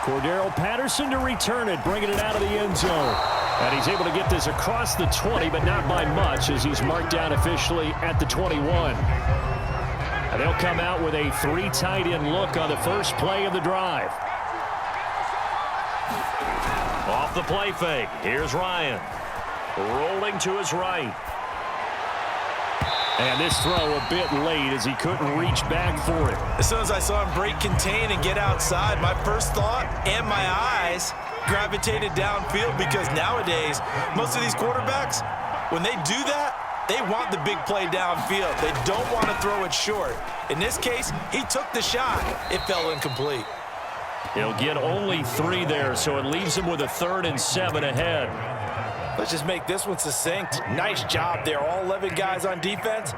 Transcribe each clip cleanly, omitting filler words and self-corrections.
Cordero Patterson to return it, bringing it out of the end zone. And he's able to get this across the 20, but not by much as he's marked down officially at the 21. And they'll come out with a 3 tight end look on the first play of the drive. Off the play fake, here's Ryan. Rolling to his right. And this throw a bit late as he couldn't reach back for it. As soon as I saw him break contain and get outside, my first thought and my eyes gravitated downfield, because nowadays, most of these quarterbacks, when they do that, they want the big play downfield. They don't want to throw it short. In this case, he took the shot. It fell incomplete. He'll get only 3 there, so it leaves him with a 3rd and 7 ahead. Let's just make this one succinct. Nice job there. All 11 guys on defense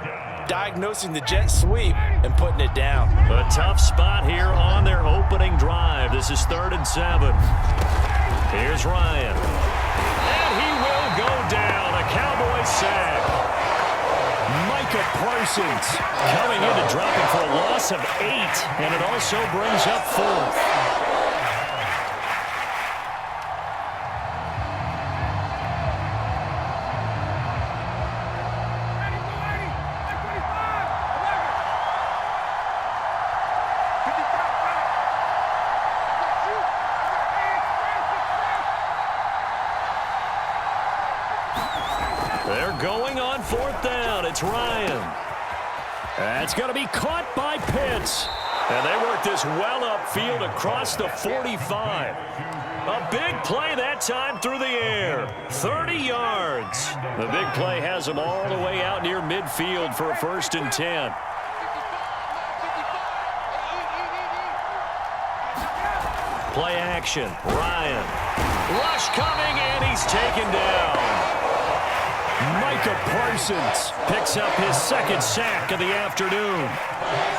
diagnosing the jet sweep and putting it down. A tough spot here on their opening drive. This is 3rd and 7. Here's Ryan. And he will go down. A Cowboys sack. Micah Parsons coming in to drop it for a loss of 8. And it also brings up 4th. They're going on 4th down. It's Ryan. That's going to be caught by Pitts. And they work this well upfield across the 45. A big play that time through the air. 30 yards. The big play has them all the way out near midfield for a 1st and 10. Play action. Ryan. Rush coming, and he's taken down. Micah Parsons picks up his 2nd sack of the afternoon.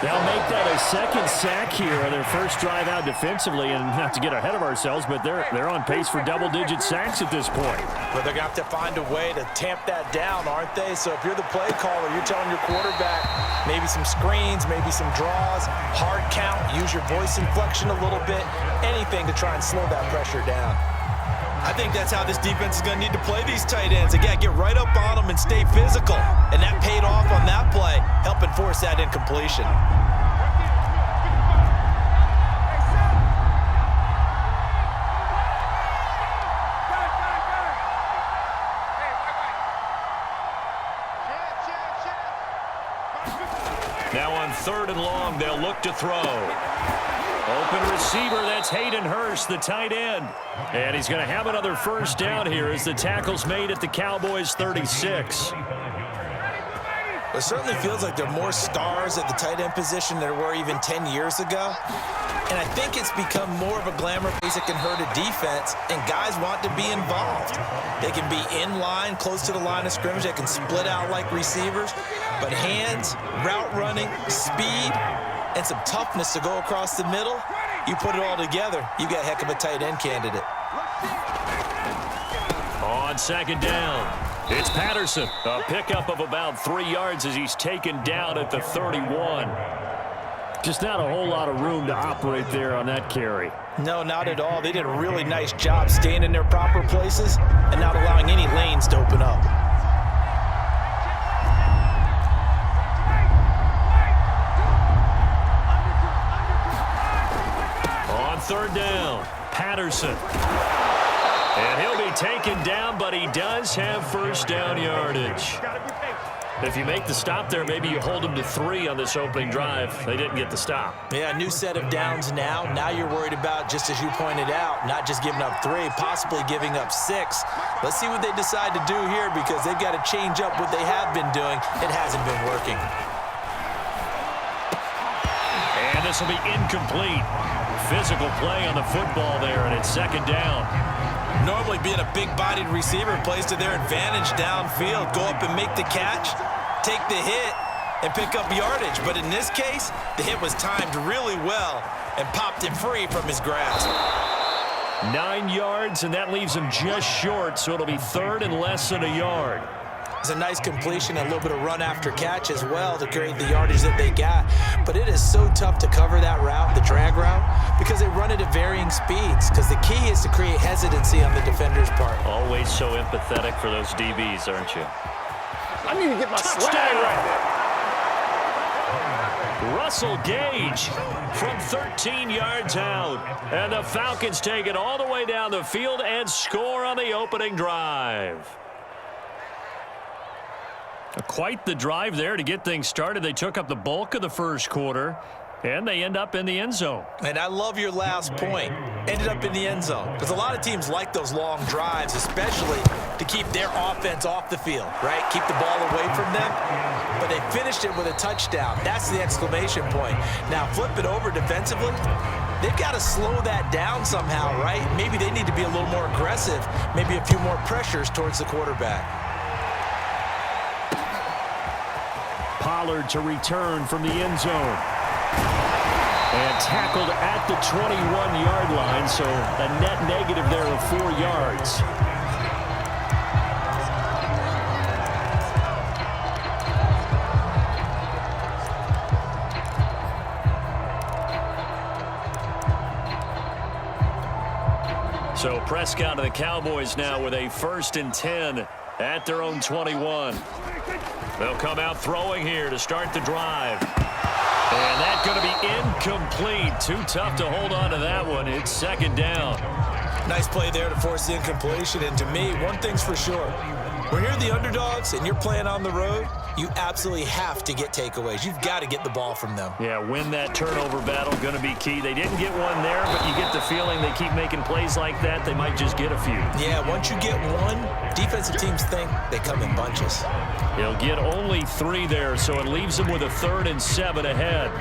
They'll make that a 2nd sack here on their first drive out defensively, and not to get ahead of ourselves, but they're on pace for double-digit sacks at this point. But they're going to have to find a way to tamp that down, aren't they? So if you're the play caller, you're telling your quarterback maybe some screens, maybe some draws, hard count, use your voice inflection a little bit, anything to try and slow that pressure down. I think that's how this defense is going to need to play these tight ends. They got to get right up on them and stay physical. And that paid off on that play, helping force that incompletion. Now on 3rd and long, they'll look to throw. Open receiver, that's Hayden Hurst, the tight end. And he's going to have another 1st down here as the tackle's made at the Cowboys' 36. It certainly feels like there are more stars at the tight end position than there were even 10 years ago. And I think it's become more of a glamour piece that can hurt a defense, and guys want to be involved. They can be in line, close to the line of scrimmage. They can split out like receivers. But hands, route running, speed, and some toughness to go across the middle, you put it all together, you got a heck of a tight end candidate. On 2nd down, it's Patterson. A pickup of about 3 yards as he's taken down at the 31. Just not a whole lot of room to operate there on that carry. No, not at all. They did a really nice job staying in their proper places and not allowing any lanes to open up. On 3rd down, Patterson. And he'll be taken down, but he does have 1st down yardage. If you make the stop there, maybe you hold them to 3 on this opening drive. They didn't get the stop. Yeah, new set of downs now. Now you're worried about, just as you pointed out, not just giving up 3, possibly giving up 6. Let's see what they decide to do here, because they've got to change up what they have been doing. It hasn't been working. And this will be incomplete. Physical play on the football there, and it's 2nd down. Normally being a big-bodied receiver plays to their advantage downfield. Go up and make the catch, take the hit, and pick up yardage. But in this case, the hit was timed really well and popped it free from his grasp. 9 yards, and that leaves him just short, so it'll be 3rd and less than a yard. It's a nice completion, a little bit of run after catch as well to create the yardage that they got. But it is so tough to cover that route, the drag route, because they run it at varying speeds, because the key is to create hesitancy on the defender's part. Always so empathetic for those DBs, aren't you? I need to get my swag right there. Russell Gage from 13 yards out. And the Falcons take it all the way down the field and score on the opening drive. Quite the drive there to get things started. They took up the bulk of the first quarter, and they end up in the end zone. And I love your last point. Ended up in the end zone. Because a lot of teams like those long drives, especially to keep their offense off the field, right? Keep the ball away from them. But they finished it with a touchdown. That's the exclamation point. Now, flip it over defensively. They've got to slow that down somehow, right? Maybe they need to be a little more aggressive. Maybe a few more pressures towards the quarterback. Pollard to return from the end zone. And tackled at the 21-yard line, so a net negative there of 4 yards. So Prescott and the Cowboys now with a 1st and 10 at their own 21. They'll come out throwing here to start the drive. And that's going to be incomplete. Too tough to hold on to that one. It's 2nd down. Nice play there to force the incompletion. And to me, one thing's for sure. When you're the underdogs and you're playing on the road, you absolutely have to get takeaways. You've got to get the ball from them. Yeah, win that turnover battle, going to be key. They didn't get one there, but you get the feeling they keep making plays like that, they might just get a few. Yeah, once you get one, defensive teams think they come in bunches. They'll get only 3 there, so it leaves them with a 3rd and 7 ahead.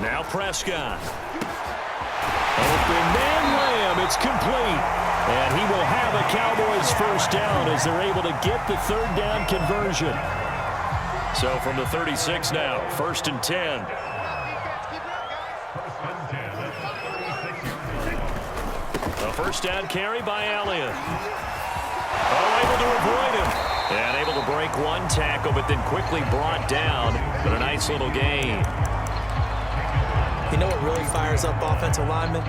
Now Prescott. Open man Lamb, it's complete. And he will have a Cowboys 1st down as they're able to get the 3rd down conversion. So from the 36 now, 1st and 10. A 1st down carry by Elliott. Oh, able to avoid him. And able to break one tackle, but then quickly brought down. But a nice little gain. You know what really fires up offensive linemen?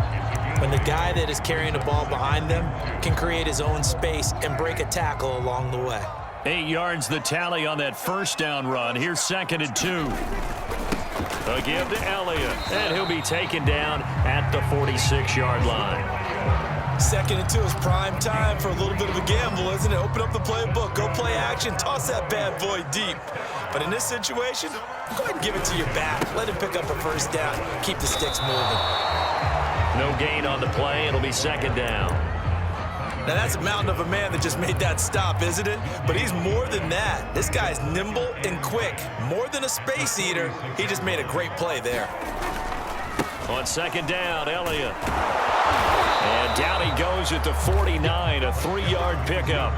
When the guy that is carrying the ball behind them can create his own space and break a tackle along the way. 8 yards the tally on that 1st down run. Here's 2nd and 2. A give to Elliott, and he'll be taken down at the 46-yard line. 2nd and 2 is prime time for a little bit of a gamble, isn't it? Open up the playbook, go play action, toss that bad boy deep. But in this situation, go ahead and give it to your back. Let him pick up a 1st down, keep the sticks moving. No gain on the play. It'll be 2nd down. Now that's a mountain of a man that just made that stop, isn't it? But he's more than that. This guy's nimble and quick. More than a space eater. He just made a great play there. On 2nd down, Elliott. And down he goes at the 49, a 3-yard pickup.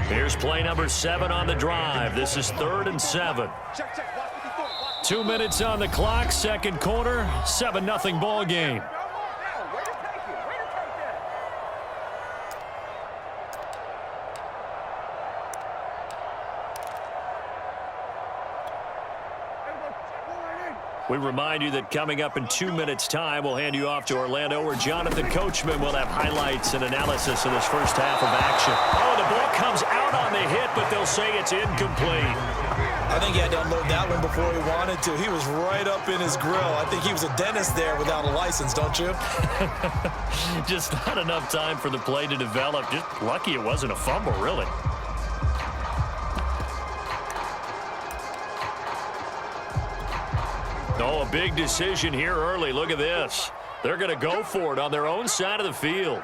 Here's play number 7 on the drive. This is 3rd and 7. 2 minutes on the clock, 2nd quarter, 7-0 ball game. We remind you that coming up in 2 minutes' time, we'll hand you off to Orlando, where Jonathan Coachman will have highlights and analysis of this 1st half of action. Oh, the ball comes out on the hit, but they'll say it's incomplete. I think he had to unload that one before he wanted to. He was right up in his grill. I think he was a dentist there without a license, don't you? Just not enough time for the play to develop. Just lucky it wasn't a fumble, really. Oh, a big decision here early. Look at this. They're going to go for it on their own side of the field.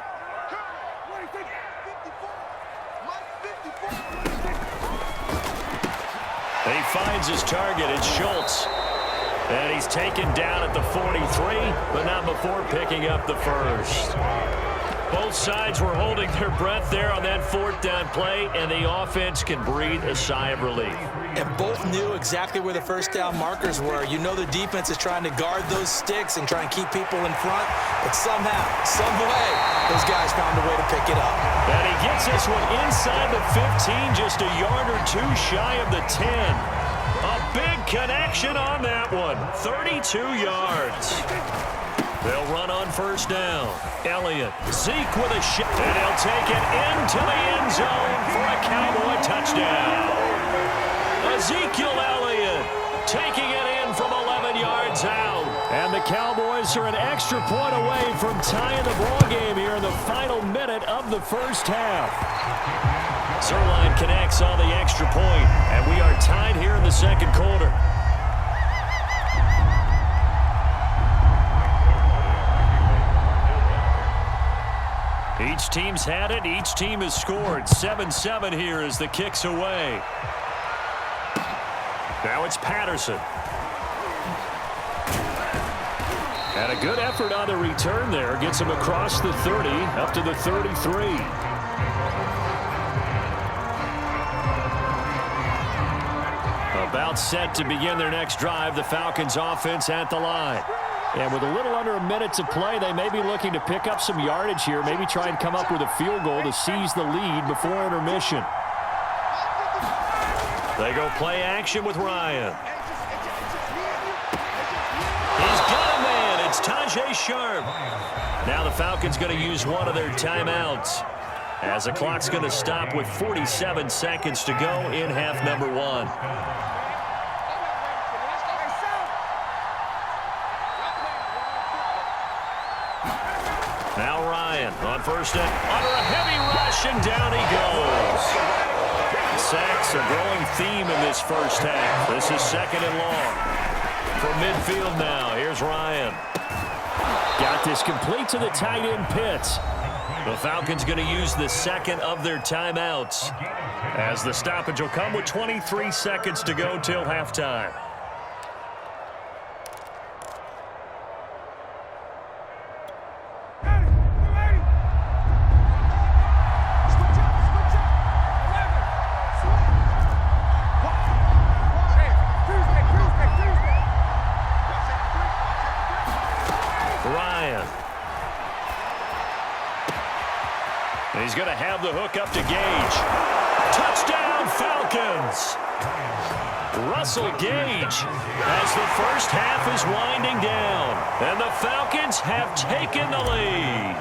He finds his target. It's Schultz. And he's taken down at the 43, but not before picking up the 1st. Both sides were holding their breath there on that fourth down play, and the offense can breathe a sigh of relief. And both knew exactly where the first down markers were. You know the defense is trying to guard those sticks and try and keep people in front, but somehow, some way, those guys found a way to pick it up. And he gets this one inside the 15, just a yard or two shy of the 10. A big connection on that one, 32 yards. They'll run on first down. Elliott, Zeke with a shot, and he'll take it into the end zone for a Cowboy touchdown. Ezekiel Elliott taking it in from 11 yards out. And the Cowboys are an extra point away from tying the ball game here in the final minute of the first half. Zerline connects on the extra point, and we are tied here in the second quarter. Each team's had it. Each team has scored. 7-7 here as the kick's away. Now it's Patterson. And a good effort on the return there. Gets him across the 30, up to the 33. About set to begin their next drive. The Falcons offense at the line. And with a little under a minute to play, they may be looking to pick up some yardage here, maybe try and come up with a field goal to seize the lead before intermission. They go play action with Ryan. He's got a man. It's Tajay Sharp. Now the Falcons going to use one of their timeouts as the clock's going to stop with 47 seconds to go in half number one. Now Ryan on first down. Under a heavy rush, and down he goes. Sacks a growing theme in this first half. This is second and long. From midfield now, here's Ryan. Got this complete to the tight end Pitts. The Falcons going to use the second of their timeouts as the stoppage will come with 23 seconds to go till halftime. He's going to have the hook up to Gage. Touchdown, Falcons! Russell Gage as the first half is winding down. And the Falcons have taken the lead.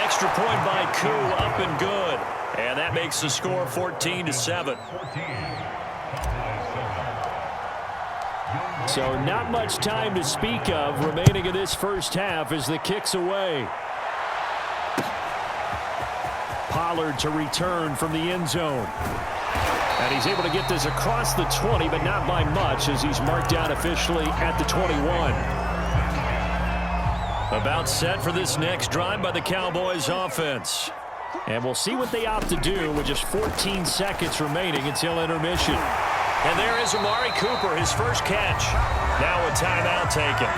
Extra point by Koo, up and good. And that makes the score 14-7. So not much time to speak of remaining in this first half as the kick's away. Pollard to return from the end zone. And he's able to get this across the 20, but not by much as he's marked down officially at the 21. About set for this next drive by the Cowboys offense. And we'll see what they opt to do with just 14 seconds remaining until intermission. And there is Amari Cooper, his first catch. Now a timeout taken.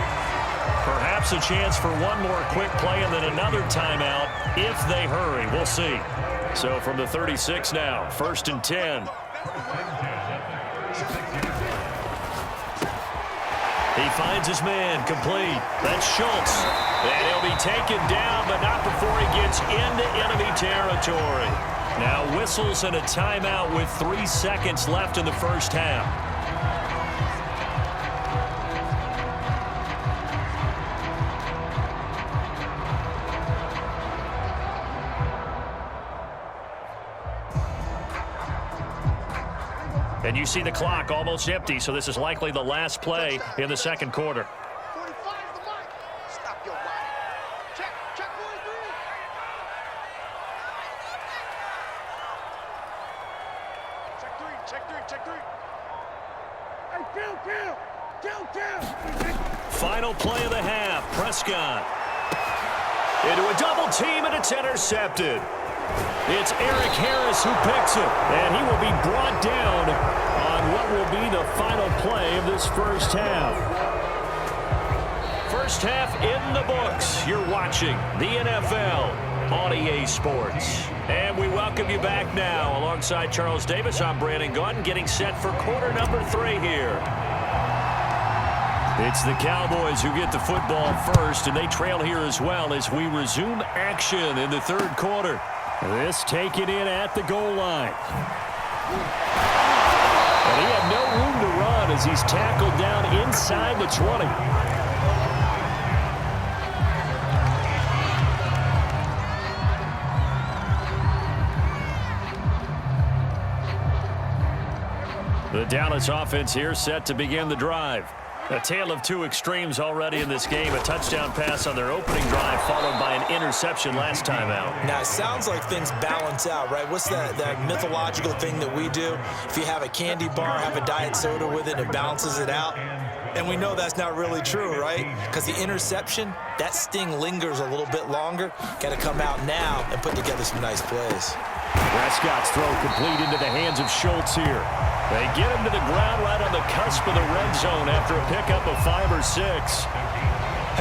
Perhaps a chance for one more quick play and then another timeout if they hurry. We'll see. So from the 36 now, 1st and 10. He finds his man complete. That's Schultz. And he'll be taken down, but not before he gets into enemy territory. Now whistles and a timeout with 3 seconds left in the first half. And you see the clock almost empty, so this is likely the last play in the second quarter. Final play of the half. Prescott into a double team, and it's intercepted. It's Eric Harris who picks it, and he will be brought down on what will be the final play of this first half. First half in the books. You're watching the NFL on EA Sports. And we welcome you back now. Alongside Charles Davis, I'm Brandon Gaudin, getting set for quarter number 3 here. It's the Cowboys who get the football first, and they trail here as well as we resume action in the third quarter. This taken in at the goal line. And he had no room to run as he's tackled down inside the 20. The Dallas offense here set to begin the drive. A tale of two extremes already in this game. A touchdown pass on their opening drive followed by an interception last time out. Now, it sounds like things balance out, right? What's that mythological thing that we do? If you have a candy bar, have a diet soda with it, it balances it out. And we know that's not really true, right? Because the interception, that sting lingers a little bit longer. Got to come out now and put together some nice plays. Prescott's throw complete into the hands of Schultz here. They get him to the ground right on the cusp of the red zone after a pickup of 5 or 6.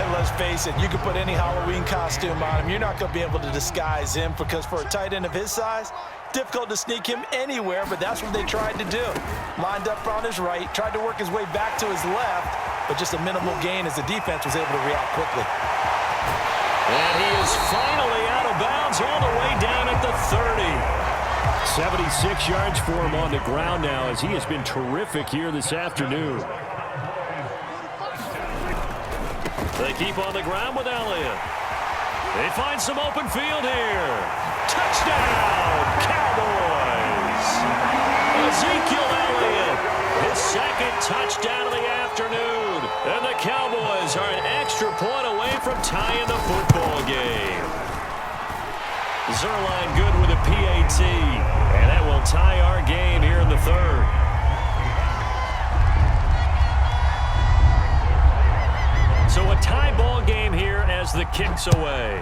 And let's face it, you can put any Halloween costume on him. You're not going to be able to disguise him because for a tight end of his size, difficult to sneak him anywhere, but that's what they tried to do. Lined up on his right, tried to work his way back to his left, but just a minimal gain as the defense was able to react quickly. And he is finally out of bounds all the way down at the 30. 76 yards for him on the ground now as he has been terrific here this afternoon. They keep on the ground with Elliott. They find some open field here. Touchdown, Cowboys! Ezekiel Elliott, his second touchdown of the afternoon. And the Cowboys are an extra point away from tying the football game. Zerline good with a PAT, and that will tie our game here in the third. So a tie ball game here as the kick's away.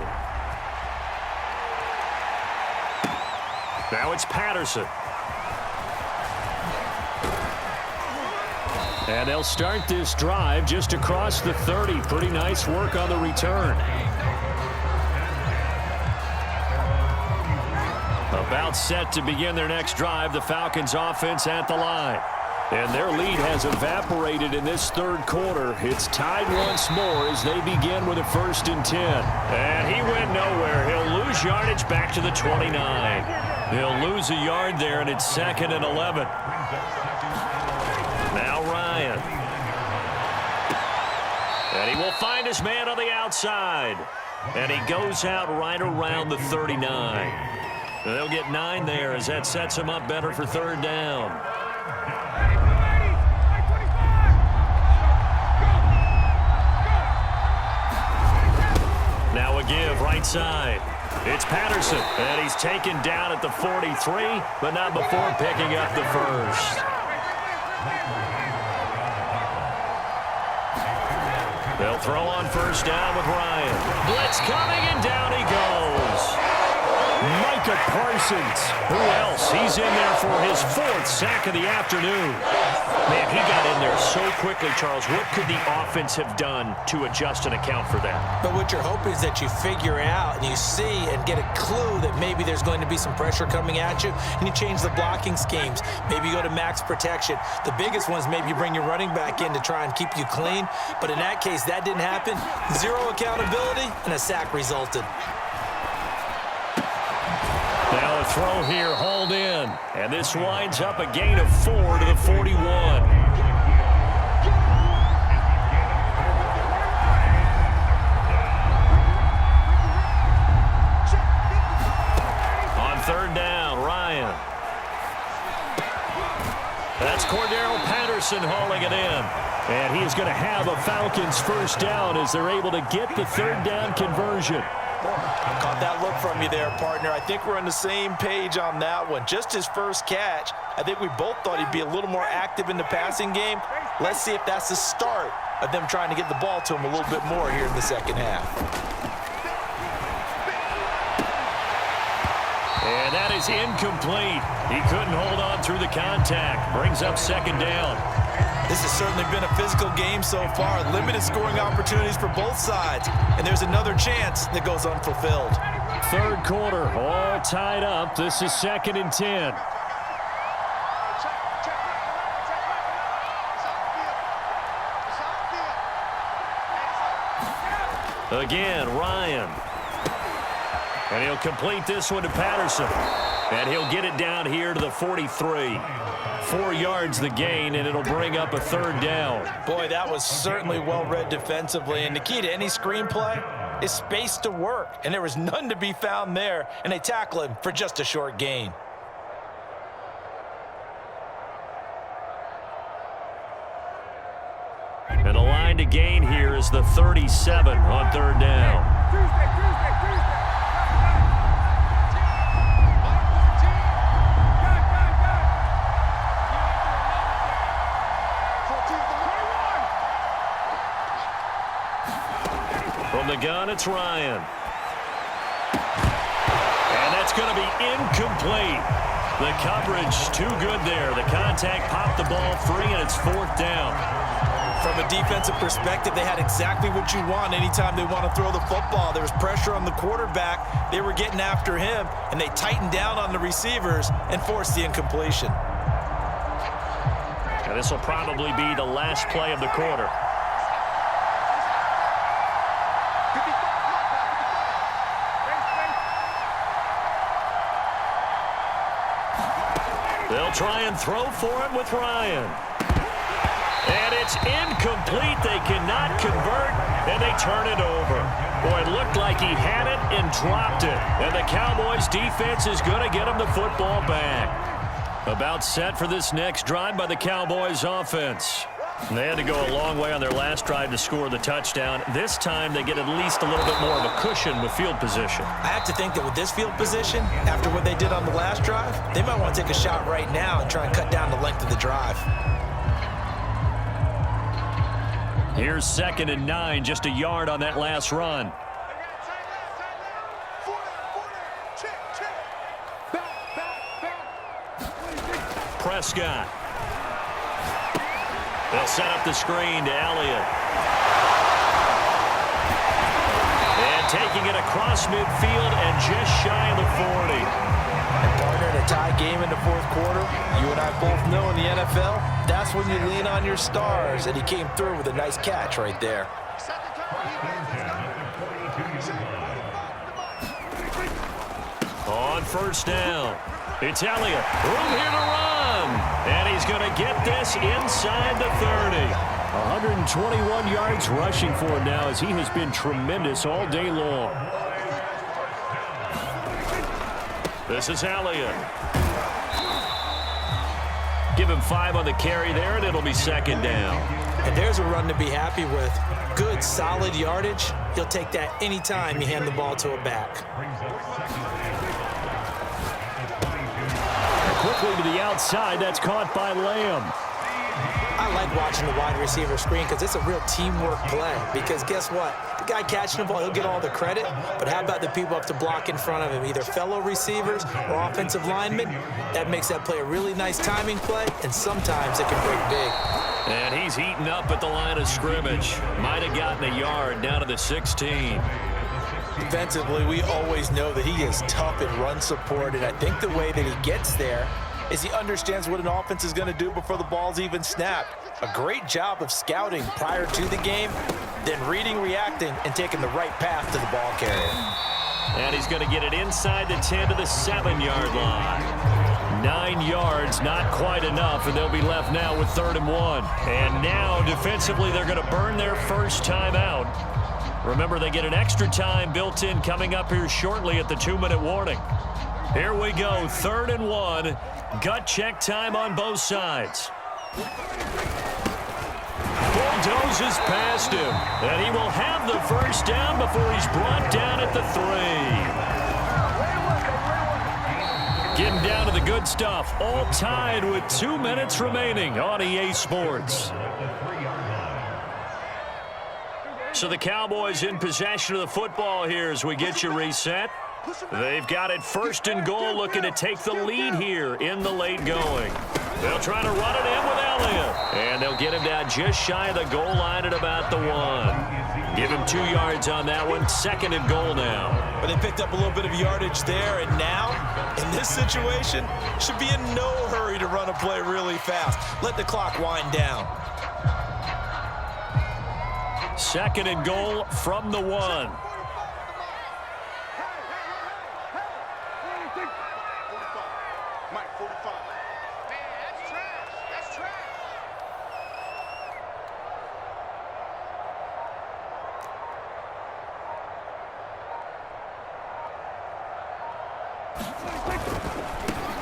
Now it's Patterson. And they'll start this drive just across the 30. Pretty nice work on the return. About set to begin their next drive, the Falcons offense at the line. And their lead has evaporated in this third quarter. It's tied once more as they begin with a 1st and 10. And he went nowhere. He'll lose yardage back to the 29. He'll lose a yard there, and it's 2nd and 11. Now Ryan. And he will find his man on the outside. And he goes out right around the 39. They'll get 9 there as that sets them up better for 3rd down. Now a give right side. It's Patterson, and he's taken down at the 43, but not before picking up the first. They'll throw on 1st down with Ryan. Blitz coming, and down he goes. Micah Parsons. Who else? He's in there for his 4th sack of the afternoon. Man, he got in there so quickly, Charles. What could the offense have done to adjust and account for that? But what you're hoping is that you figure out and you see and get a clue that maybe there's going to be some pressure coming at you, and you change the blocking schemes. Maybe you go to max protection. The biggest one is maybe you bring your running back in to try and keep you clean. But in that case, that didn't happen. 0 accountability, and a sack resulted. Now a throw here, hauled in. And this winds up a gain of 4 to the 41. On 3rd down, Ryan. That's Cordero Patterson hauling it in. And he is going to have a Falcons 1st down as they're able to get the 3rd down conversion. Caught that look from you there, partner. I think we're on the same page on that one. Just his first catch. I think we both thought he'd be a little more active in the passing game. Let's see if that's the start of them trying to get the ball to him a little bit more here in the second half. And that is incomplete. He couldn't hold on through the contact. Brings up 2nd down. This has certainly been a physical game so far. Limited scoring opportunities for both sides. And there's another chance that goes unfulfilled. Third quarter, all tied up. This is 2nd and 10. Again, Ryan. And he'll complete this one to Patterson. And he'll get it down here to the 43. 4 yards the gain, and it'll bring up a 3rd down. Boy, that was certainly well-read defensively. And the key to any screenplay is space to work. And there was none to be found there. And they tackle him for just a short gain. And the line to gain here is the 37 on 3rd down. From the gun, it's Ryan. And that's going to be incomplete. The coverage too good there. The contact popped the ball free, and it's 4th down. From a defensive perspective, they had exactly what you want anytime they want to throw the football. There was pressure on the quarterback. They were getting after him, and they tightened down on the receivers and forced the incompletion. And this will probably be the last play of the quarter. They'll try and throw for it with Ryan. And it's incomplete. They cannot convert, and they turn it over. Boy, it looked like he had it and dropped it. And the Cowboys defense is going to get him the football back. About set for this next drive by the Cowboys offense. And they had to go a long way on their last drive to score the touchdown. This time they get at least a little bit more of a cushion with field position. I have to think that with this field position, after what they did on the last drive, they might want to take a shot right now and try and cut down the length of the drive. Here's 2nd and 9, just a yard on that last run. Prescott. They'll set up the screen to Elliott. And taking it across midfield and just shy of the 40. And partner, in a tie game in the 4th quarter, you and I both know in the NFL, that's when you lean on your stars, and he came through with a nice catch right there. On 1st down, it's Elliott. Room here to run. And he's going to get this inside the 30. 121 yards rushing for him now as he has been tremendous all day long. This is Elliott. Give him 5 on the carry there, and it'll be 2nd down. And there's a run to be happy with. Good, solid yardage. He'll take that anytime you hand the ball to a back. Quickly to the outside. That's caught by Lamb. I like watching the wide receiver screen because it's a real teamwork play. Because guess what? The guy catching the ball, he'll get all the credit. But how about the people up to block in front of him, either fellow receivers or offensive linemen? That makes that play a really nice timing play, and sometimes it can break big. And he's heating up at the line of scrimmage. Might have gotten a yard down to the 16. Defensively, we always know that he is tough in run support, and I think the way that he gets there is he understands what an offense is going to do before the ball's even snapped. A great job of scouting prior to the game, then reading, reacting, and taking the right path to the ball carrier. And he's going to get it inside the 10 to the 7-yard line. 9 yards, not quite enough, and they'll be left now with 3rd and 1. And now, defensively, they're going to burn their first time out. Remember, they get an extra time built in coming up here shortly at the 2-minute warning. Here we go, 3rd and 1. Gut check time on both sides. Bulldozes past him, and he will have the first down before he's brought down at the 3. Getting down to the good stuff, all tied with 2 minutes remaining on EA Sports. So the Cowboys in possession of the football here as we get you reset. They've got it 1st and goal, looking to take the lead here in the late going. They'll try to run it in with Elliott. And they'll get him down just shy of the goal line at about the 1. Give him 2 yards on that one. 2nd and goal now. But they picked up a little bit of yardage there, and now, in this situation, should be in no hurry to run a play really fast. Let the clock wind down. 2nd and goal from the 1.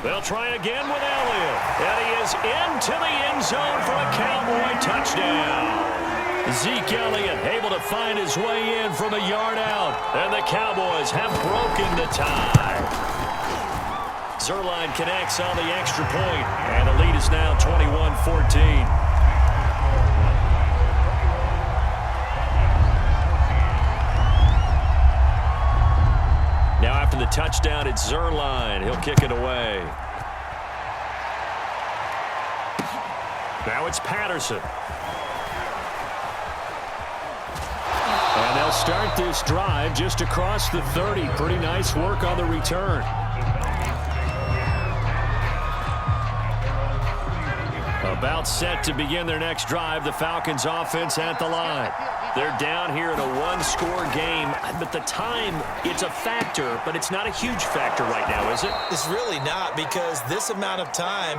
They'll try again with Elliott. And he is into the end zone for a Cowboy touchdown. Zeke Elliott able to find his way in from a yard out. And the Cowboys have broken the tie. Zuerlein connects on the extra point. And the lead is now 21-14. Now after the touchdown, it's Zuerlein. He'll kick it away. Now it's Patterson. And they'll start this drive just across the 30. Pretty nice work on the return. About set to begin their next drive. The Falcons offense at the line. They're down here in a one-score game. But the time, it's a factor, but it's not a huge factor right now, is it? It's really not, because this amount of time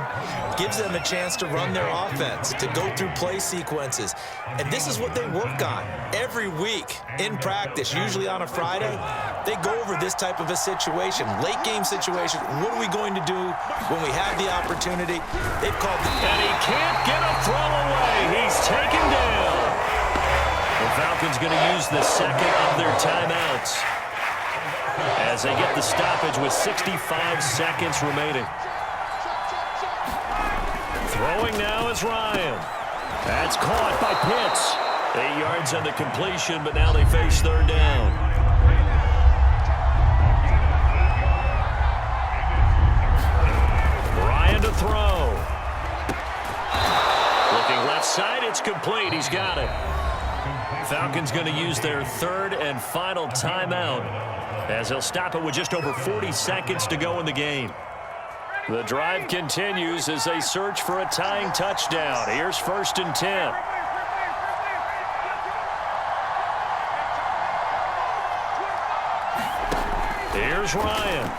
gives them a chance to run their offense, to go through play sequences. And this is what they work on every week in practice, usually on a Friday. They go over this type of a situation, late game situation. What are we going to do when we have the opportunity? They've called the... And he can't get a throw away. He's taken down. The Falcons going to use the second of their timeouts as they get the stoppage with 65 seconds remaining. Throwing now is Ryan. That's caught by Pitts. 8 yards on the completion, but now they face third down. Ryan to throw. Looking left side, it's complete. He's got it. Falcons going to use their third and final timeout as they'll stop it with just over 40 seconds to go in the game. The drive continues as they search for a tying touchdown. Here's 1st and 10. Here's Ryan.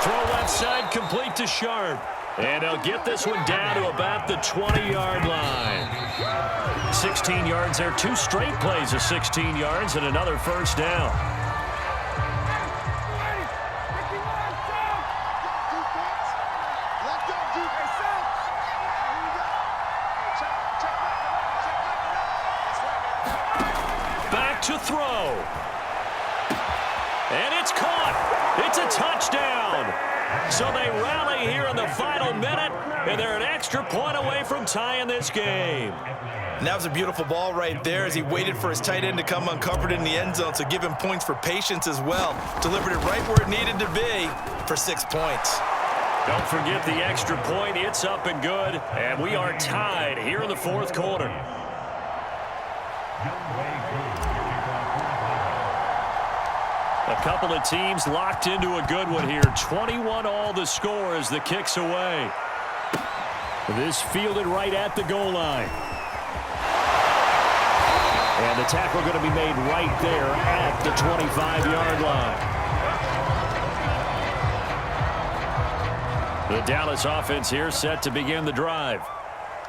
Throw left side, complete to Sharp. And they'll get this one down to about the 20-yard line. 16 yards there. 2 straight plays of 16 yards and another first down. Back to throw. And it's caught. It's a touchdown. So they rally here in the final minute, and they're an extra point away from tying this game. And that was a beautiful ball right there as he waited for his tight end to come uncovered in the end zone, so give him points for patience as well. Delivered it right where it needed to be for 6 points. Don't forget the extra point. It's up and good, and we are tied here in the fourth quarter. A couple of teams locked into a good one here. 21 all the score as the kick's away. This fielded right at the goal line. And the tackle going to be made right there at the 25-yard line. The Dallas offense here set to begin the drive.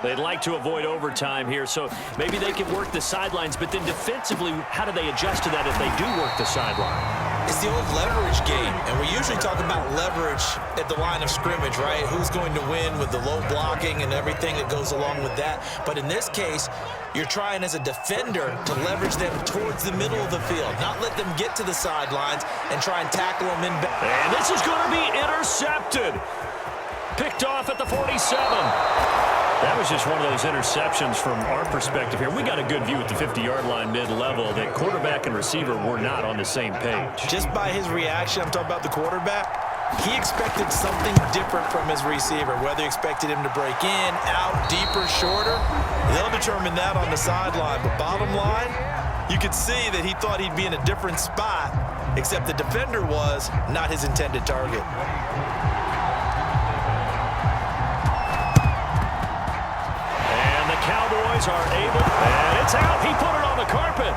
They'd like to avoid overtime here, so maybe they can work the sidelines, but then defensively, how do they adjust to that if they do work the sideline? It's the old leverage game, and we usually talk about leverage at the line of scrimmage, right? Who's going to win with the low blocking and everything that goes along with that. But in this case, you're trying as a defender to leverage them towards the middle of the field, not let them get to the sidelines and try and tackle them in back. And this is going to be intercepted. Picked off at the 47. That was just one of those interceptions from our perspective here. We got a good view at the 50-yard line mid-level that quarterback and receiver were not on the same page. Just by his reaction, I'm talking about the quarterback, He expected something different from his receiver, whether he expected him to break in, out, deeper, shorter. They'll determine that on the sideline. But bottom line, you could see that he thought he'd be in a different spot, except the defender was not his intended target. And the Cowboys are able, and it's out. He put it on the carpet.